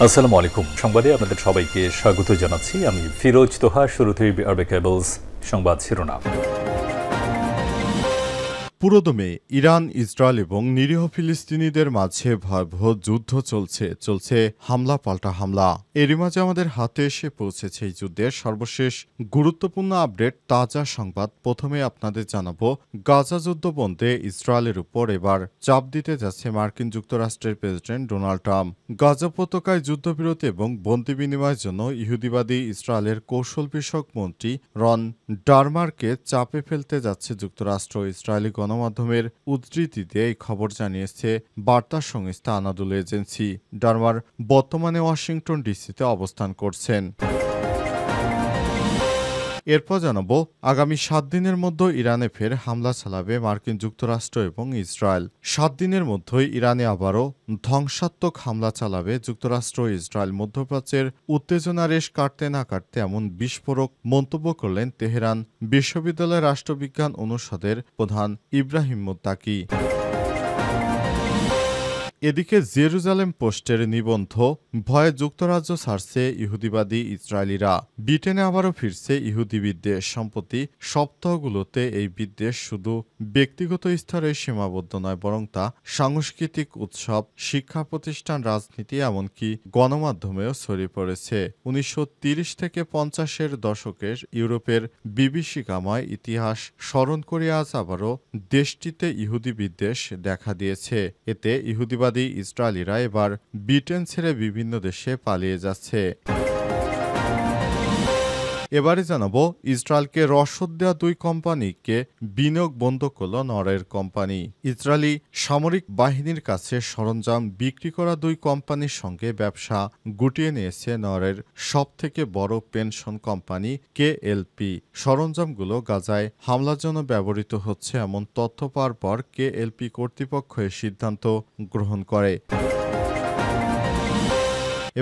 আসসালামু আলাইকুম। সংবাদে আপনাদের সবাইকে স্বাগত জানাচ্ছি। আমি ফিরোজ তোহা। শুরুতেই আরবে কেবলস সংবাদ শিরোনাম। পুরোদমে ইরান, ইসরায়েল এবং নিরীহ ফিলিস্তিনিদের মাঝে ভয়াবহ যুদ্ধ চলছে হামলা পাল্টা হামলা। এরই মাঝে আমাদের হাতে এসে পৌঁছেছে এই যুদ্ধের সর্বশেষ গুরুত্বপূর্ণ আপডেট, তাজা সংবাদ। প্রথমে আপনাদের জানাবো, গাজা যুদ্ধ বন্ধে ইসরায়েলের উপর এবার চাপ দিতে যাচ্ছে মার্কিন যুক্তরাষ্ট্রের প্রেসিডেন্ট ডোনাল্ড ট্রাম্প। গাজা উপত্যকায় যুদ্ধবিরতি এবং বন্দি বিনিময়ের জন্য ইহুদিবাদী ইসরায়েলের কৌশল বিষয়ক মন্ত্রী রন ডারমারকে চাপে ফেলতে যাচ্ছে যুক্তরাষ্ট্র। ইসরায়েলি গণমাধ্যমের উদ্ধৃতিতে এই খবর জানিয়েছে বার্তা সংস্থা আনাদুল এজেন্সি। ডারমার বর্তমানে ওয়াশিংটন ডিসিতে অবস্থান করছেন। এরপর জানাবো, আগামী 7 দিনের মধ্যে ইরানে ফের হামলা চালাবে মার্কিন যুক্তরাষ্ট্র এবং ইসরায়েল। 7 দিনের মধ্যেই ইরানে আবারও ধ্বংসাত্মক হামলা চালাবে যুক্তরাষ্ট্র ও ইসরায়েল। মধ্যপ্রাচ্যের উত্তেজনা রেশ কাটতে না কাটতে এমন বিস্ফোরক মন্তব্য করলেন তেহরান বিশ্ববিদ্যালয়ের রাষ্ট্রবিজ্ঞান অনুষদের প্রধান ইব্রাহিম মুত্তাকি। এদিকে জেরুজালেম পোস্টের নিবন্ধ, ভয়ে যুক্তরাজ্য ছাড়ছে ইহুদিবাদী ইসরায়েলিরা। ব্রিটেনে আবারও ফিরছে ইহুদি বিদ্বেষ। সম্প্রতি সপ্তাহগুলোতে এই বিদ্বেষ শুধু ব্যক্তিগত স্তরে সীমাবদ্ধ নয়, বরং তা সাংস্কৃতিক উৎসব, শিক্ষা প্রতিষ্ঠান, রাজনীতি, এমনকি গণমাধ্যমেও ছড়িয়ে পড়েছে। 1930 থেকে 50-এর দশকের ইউরোপের বিভীষিকাময় ইতিহাস স্মরণ করে আজ আবারও দেশটিতে ইহুদি বিদ্বেষ দেখা দিয়েছে। এতে ইহুদিবাদী ইসরায়েলিরা এবার ব্রিটেন ছেড়ে বিভিন্ন দেশে পালিয়ে যাচ্ছে। এবারে জানাবো, ইসরায়েলকে রসদ দেওয়া 2 কোম্পানিকে বিনিয়োগ বন্ধ করল নরওয়ের কোম্পানি। ইসরায়েলি সামরিক বাহিনীর কাছে সরঞ্জাম বিক্রি করা 2 কোম্পানির সঙ্গে ব্যবসা গুটিয়ে নিয়েছে নরওয়ের সবথেকে বড় পেনশন কোম্পানি কেএলপি। সরঞ্জামগুলো গাজায় হামলার জন্য ব্যবহৃত হচ্ছে এমন তথ্য পাওয়ার পর কেএলপি কর্তৃপক্ষ এই সিদ্ধান্ত গ্রহণ করে।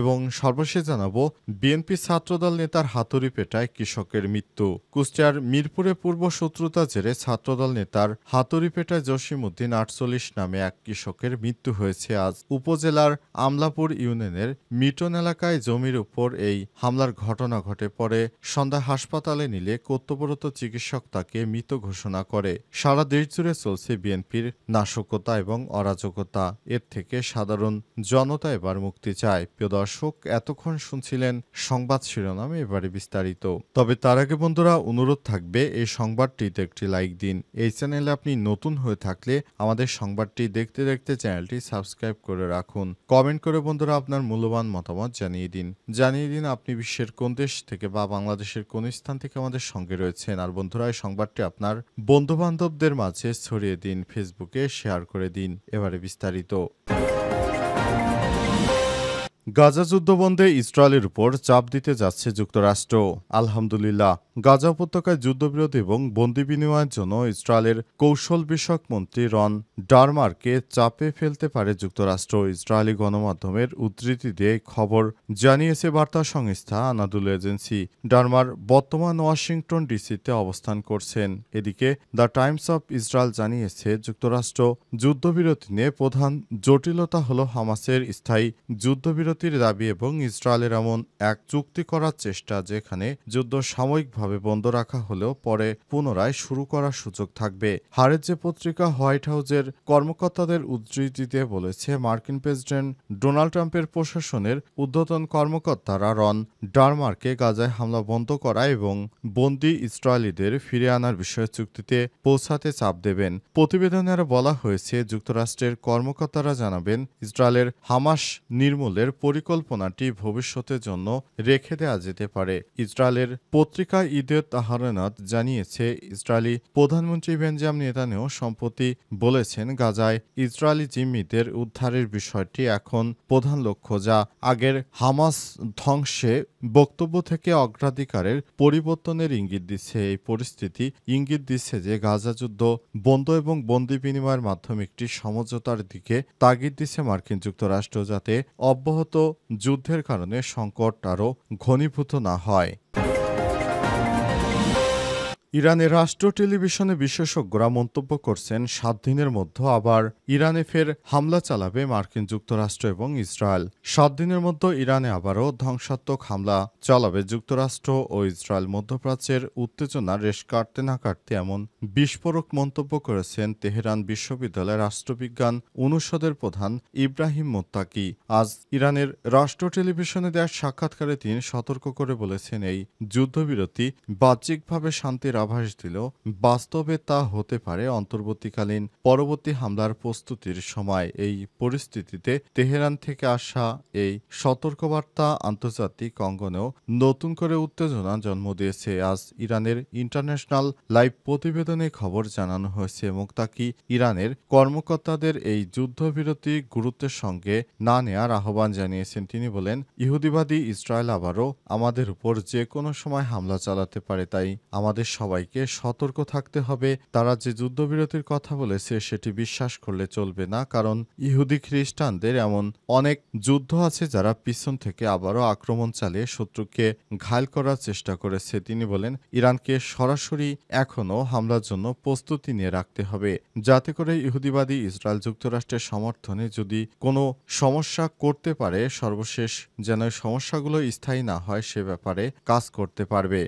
এবং সর্বশেষ জানাবো, বিএনপি ছাত্রদল নেতার হাতুড়ি পেটায় কৃষকের মৃত্যু। কুষ্টিয়ার মিরপুরে পূর্ব শত্রুতা জেরে ছাত্রদল নেতার হাতুড়ি পেটায় জসিমউদ্দিন 48 নামে এক কৃষকের মৃত্যু হয়েছে আজ। উপজেলার আমলাপুর ইউনিয়নের মিটন এলাকায় জমির উপর এই হামলার ঘটনা ঘটে। পরে সন্ধ্যায় হাসপাতালে নিলে কর্তব্যরত চিকিৎসক তাকে মৃত ঘোষণা করে। সারা দেশ জুড়ে চলছে বিএনপির নাশকতা এবং অরাজকতা। এর থেকে সাধারণ জনতা এবার মুক্তি চায়। দর্শক, এতক্ষণ শুনছিলেন সংবাদ শিরোনাম, এবারে বিস্তারিত। তবে তার আগে বন্ধুরা, অনুরোধ থাকবে এই সংবাদটিতে একটি লাইক দিন। এই চ্যানেলে আপনি নতুন হয়ে থাকলে আমাদের সংবাদটি দেখতে দেখতে চ্যানেলটি সাবস্ক্রাইব করে রাখুন। কমেন্ট করে বন্ধুরা আপনার মূল্যবান মতামত জানিয়ে দিন আপনি বিশ্বের কোন দেশ থেকে বা বাংলাদেশের কোন স্থান থেকে আমাদের সঙ্গে রয়েছেন। আর বন্ধুরা, এই সংবাদটি আপনার বন্ধু বান্ধবদের মাঝে ছড়িয়ে দিন, ফেসবুকে শেয়ার করে দিন। এবারে বিস্তারিত। গাজা যুদ্ধবন্ধে ইসরায়েলের উপর চাপ দিতে যাচ্ছে যুক্তরাষ্ট্র। আলহামদুলিল্লাহ, গাজা উপত্যকায় যুদ্ধবিরতি এবং বন্দি বিনিময়ের জন্য ইসরায়েলের কৌশল বিষয়ক মন্ত্রী রন ডারমারকে চাপে ফেলতে পারে যুক্তরাষ্ট্র। ইসরায়েলি গণমাধ্যমের উদ্ধৃতি দিয়ে খবর জানিয়েছে বার্তা সংস্থা আনাদুল এজেন্সি। ডারমার বর্তমান ওয়াশিংটন ডিসিতে অবস্থান করছেন। এদিকে দ্য টাইমস অব ইসরায়েল জানিয়েছে, যুক্তরাষ্ট্র যুদ্ধবিরতি নিয়ে প্রধান জটিলতা হল হামাসের স্থায়ী যুদ্ধবিরতি দাবি এবং ইসরায়েলের এমন এক চুক্তি করার চেষ্টা, যেখানে যুদ্ধ সাময়িকভাবে বন্ধ রাখা হলেও পরে পুনরায় শুরু করার সুযোগ থাকবে। হারেজে পত্রিকা হোয়াইট হাউসের কর্মকর্তাদের উদ্ধৃতিতে বলেছে, মার্কিন প্রেসিডেন্ট ডোনাল্ড ট্রাম্পের প্রশাসনের ঊর্ধ্বতন কর্মকর্তারা রন ডারমারকে গাজায় হামলা বন্ধ করা এবং বন্দী ইসরায়েলিদের ফিরে আনার বিষয়ে চুক্তিতে পৌঁছাতে চাপ দেবেন। প্রতিবেদনে আরও বলা হয়েছে, যুক্তরাষ্ট্রের কর্মকর্তারা জানাবেন, ইসরায়েলের হামাস নির্মূলের পরিকল্পনাটি ভবিষ্যতের জন্য রেখে দেওয়া যেতে পারে। ইসরায়েলের পত্রিকা ঈদে তাহারানাত জানিয়েছে, ইসরায়েলি প্রধানমন্ত্রী বেঞ্জামিন নেতানিয়াহু সম্প্রতি বলেছেন, গাজায় ইসরায়েলি জিম্মিদের উদ্ধারের বিষয়টি এখন প্রধান লক্ষ্য, যা আগের হামাস ধ্বংসে বক্তব্য থেকে অগ্রাধিকারের পরিবর্তনের ইঙ্গিত দিচ্ছে। এই পরিস্থিতি ইঙ্গিত দিচ্ছে যে গাজা যুদ্ধ বন্ধ এবং বন্দি বিনিময়ের মাধ্যমে একটি সমঝোতার দিকে তাগিদ দিচ্ছে মার্কিন যুক্তরাষ্ট্র, যাতে অব্যাহত যুদ্ধের কারণে সংকট আরও ঘনীভূত না হয়। ইরানের রাষ্ট্র টেলিভিশনে বিশেষজ্ঞরা মন্তব্য করছেন ৭ দিনের মধ্যে আবার ইরানে ফের হামলা চালাবে মার্কিন যুক্তরাষ্ট্র এবং ইসরায়েল। ৭ দিনের মধ্যে ইরানে আবারও ধ্বংসাত্মক হামলা চালাবে যুক্তরাষ্ট্র ও ইসরায়েল। মধ্যপ্রাচ্যের উত্তেজনা রেশ কাটতে না কাটতে এমন বিস্ফোরক মন্তব্য করেছেন তেহরান বিশ্ববিদ্যালয়ের রাষ্ট্রবিজ্ঞান অনুষদের প্রধান ইব্রাহিম মোত্তাকি। আজ ইরানের রাষ্ট্র টেলিভিশনে দেওয়া সাক্ষাৎকারে তিনি সতর্ক করে বলেছেন, এই যুদ্ধবিরতি বাহ্যিকভাবে শান্তির আভাস দিলেও বাস্তবে তা হতে পারে অন্তর্বর্তীকালীন পরবর্তী হামলার প্রস্তুতির সময়। এই পরিস্থিতিতে তেহরান থেকে আসা এই সতর্কবার্তা আন্তর্জাতিক অঙ্গনেও নতুন করে উত্তেজনা জন্ম দিয়েছে। আজ ইরানের ইন্টারন্যাশনাল লাইভ প্রতিবেদনে খবর জানানো হয়েছে, মোত্তাকি ইরানের কর্মকর্তাদের এই যুদ্ধবিরতি গুরুত্বের সঙ্গে না নেয়ার আহ্বান জানিয়েছেন। তিনি বলেন, ইহুদিবাদী ইসরায়েল আবারও আমাদের উপর যে কোনো সময় হামলা চালাতে পারে, তাই আমাদের সবাইকে সতর্ক থাকতে হবে। তারা যে যুদ্ধবিরতির কথা বলেছে সেটি বিশ্বাস করলে চলবে না, কারণ ইহুদি খ্রিস্টানদের এমন অনেক যুদ্ধ আছে যারা পিছন থেকে আবারও আক্রমণ চালিয়ে শত্রুকে ঘায়েল করার চেষ্টা করেছে। তিনি বলেন, ইরানকে সরাসরি এখনও হামলার জন্য প্রস্তুতি নিয়ে রাখতে হবে, যাতে করে ইহুদিবাদী ইসরায়েল যুক্তরাষ্ট্রের সমর্থনে যদি কোনো সমস্যা করতে পারে, সর্বশেষ যেন সমস্যাগুলো স্থায়ী না হয় সে ব্যাপারে কাজ করতে পারবে।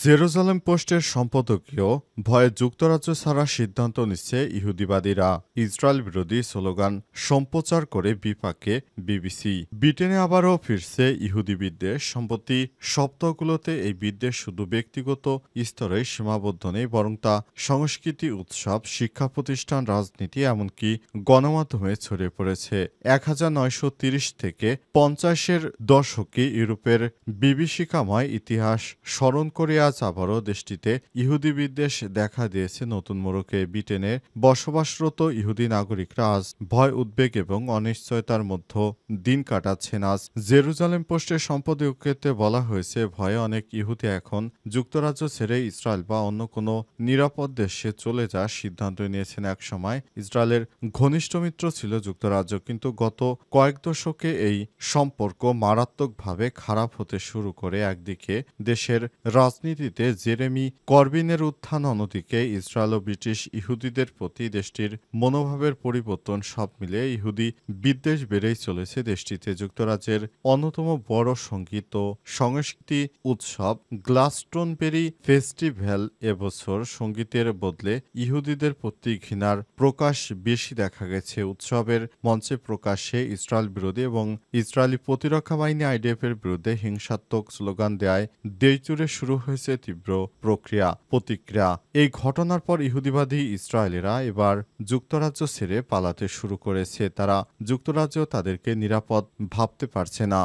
জেরুজালেম পোস্টের সম্পাদকীয় ভয়ে যুক্তরাজ্য ছাড়ার সিদ্ধান্ত নিচ্ছে ইহুদিবাদীরা। ইসরায়েল বিরোধী স্লোগান সম্প্রচার করে বিপাকে বিবিসি। ব্রিটেনে আবারও ফিরছে ইহুদি বিদ্বেষ। সম্প্রতি সপ্তাহগুলোতে এই বিদ্বেষ শুধু ব্যক্তিগত স্তরে সীমাবদ্ধ নেই, বরং তা সংস্কৃতি, উৎসব, শিক্ষা প্রতিষ্ঠান, রাজনীতি, এমনকি গণমাধ্যমে ছড়িয়ে পড়েছে। 1930 থেকে 50-এর দশকে ইউরোপের বিভীষিকাময় ইতিহাস স্মরণ করে আজ আবারও দেশটিতে ইহুদি বিদ্বেষ দেখা দিয়েছে নতুন মোড়কে। ব্রিটেনে বসবাসরত ইহুদি নাগরিকরা আজ ভয়, উদ্বেগ এবং অনিশ্চয়তার মধ্যে দিন কাটাচ্ছেন। আজ জেরুজালেম পোস্টের সম্পাদকীয়তে বলা হয়েছে, ভয়ে অনেক ইহুদি এখন যুক্তরাজ্য ছেড়ে ইসরায়েল বা অন্য কোনো নিরাপদ দেশে চলে যাওয়ার সিদ্ধান্ত নিয়েছেন। এক সময় ইসরায়েলের ঘনিষ্ঠ মিত্র ছিল যুক্তরাজ্য, কিন্তু গত কয়েক দশকে এই সম্পর্ক মারাত্মকভাবে খারাপ হতে শুরু করে। একদিকে দেশের রাজনীতিতে জেরেমি করবিনের উত্থান, অন্যদিকে ইসরায়েল ও ব্রিটিশ ইহুদিদের প্রতি দেশটির মনোভাবের পরিবর্তন, সব মিলিয়ে ইহুদি বিদ্বেষ বেড়েই চলেছে দেশটিতে। যুক্তরাজ্যের অন্যতম বড় সঙ্গীত ও সংস্কৃতি উৎসব গ্লাসটনবেরি ফেস্টিভ্যাল এবছর সঙ্গীতের বদলে ইহুদিদের প্রতি ঘৃণার প্রকাশ বেশি দেখা গেছে। উৎসবের মঞ্চে প্রকাশ্যে ইসরায়েল বিরোধী এবং ইসরায়েলি প্রতিরক্ষা বাহিনী আইডিএফ এর বিরুদ্ধে হিংসাত্মক স্লোগান দেয় দেশজুড়ে শুরু হয়েছে তীব্র প্রতিক্রিয়া। এই ঘটনার পর ইহুদিবাদী ইসরায়েলিরা এবার যুক্তরাজ্য ছেড়ে পালাতে শুরু করেছে। তারা যুক্তরাজ্য তাদেরকে নিরাপদ ভাবতে পারছে না।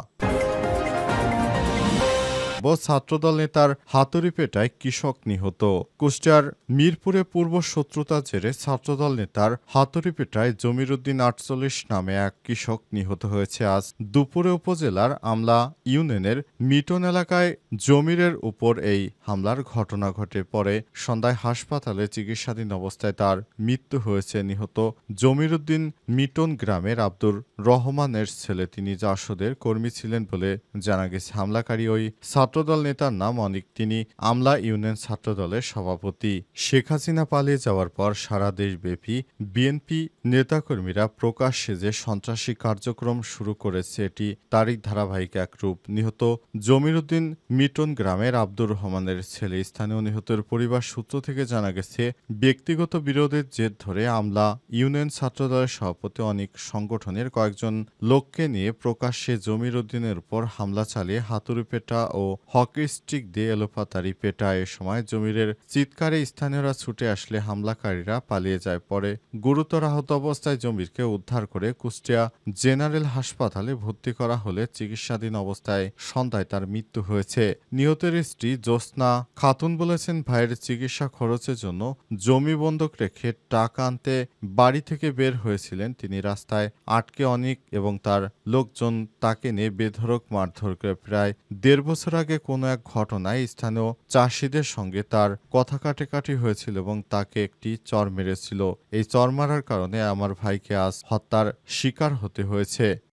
ছাত্রদল নেতার হাতুড়ি পেটায় কৃষক নিহত। কুষ্টিয়ার মিরপুরে পূর্ব শত্রুতার জেরে ছাত্রদল নেতার হাতুড়ি পেটায় জমিরুদ্দিন 48 নামে এক কৃষক নিহত হয়েছে। আজ দুপুরে উপজেলার আমলা ইউনিয়নের মিটন এলাকায় জমিরের উপর এই হামলার ঘটনা ঘটে। পরে সন্ধ্যায় হাসপাতালে চিকিৎসাধীন অবস্থায় তার মৃত্যু হয়েছে। নিহত জমিরুদ্দিন মিটন গ্রামের আব্দুর রহমানের ছেলে। তিনি জাসদের কর্মী ছিলেন বলে জানা গেছে। হামলাকারী ওই ছাত্রদল নেতার নাম অনিক। তিনি আমলা ইউনিয়ন ছাত্রদলের সভাপতি। শেখ হাসিনা পালিয়ে যাওয়ার পর সারা দেশব্যাপী বিএনপি নেতাকর্মীরা প্রকাশ্যে যে সন্ত্রাসী কার্যক্রম শুরু করেছে, এটি তারই ধারাবাহিক এক রূপ। নিহত জমিরুদ্দিন মিটন গ্রামের আব্দুর রহমানের ছেলে। স্থানীয় নিহতের পরিবার সূত্র থেকে জানা গেছে, ব্যক্তিগত বিরোধের জের ধরে আমলা ইউনিয়ন ছাত্রদলের সভাপতি অনিক সংগঠনের কয়েকজন লোককে নিয়ে প্রকাশ্যে জমিরুদ্দিনের উপর হামলা চালিয়ে হাতুড়ি পেটা ও হকি স্টিক দিয়ে এলোপাতাড়ি পেটায়। এ সময় জমিরের চিৎকারে স্থানীয়রা ছুটে আসলে হামলাকারীরা পালিয়ে যায়। পরে গুরুতর আহত অবস্থায় জমিরকে উদ্ধার করে কুষ্টিয়া জেনারেল হাসপাতালে ভর্তি করা হলে চিকিৎসাধীন অবস্থায় সন্ধ্যায় তার মৃত্যু হয়েছে। নিহতের স্ত্রী জ্যোৎস্না খাতুন বলেছেন, ভাইয়ের চিকিৎসা খরচের জন্য জমি বন্ধক রেখে টাকা আনতে বাড়ি থেকে বের হয়েছিলেন। তিনি রাস্তায় আটকে অনিক এবং তার লোকজন তাকে নিয়ে বেধড়ক মারধর করে। প্রায় 1.5 বছর আগে কোনো এক ঘটনায় স্থানীয় চাষিদের সঙ্গে তার কথা কাটাকাটি হয়েছিল এবং তাকে একটি চর মেরেছিল। এই চর মারার কারণে আমার ভাইকে আজ হত্যার শিকার হতে হয়েছে।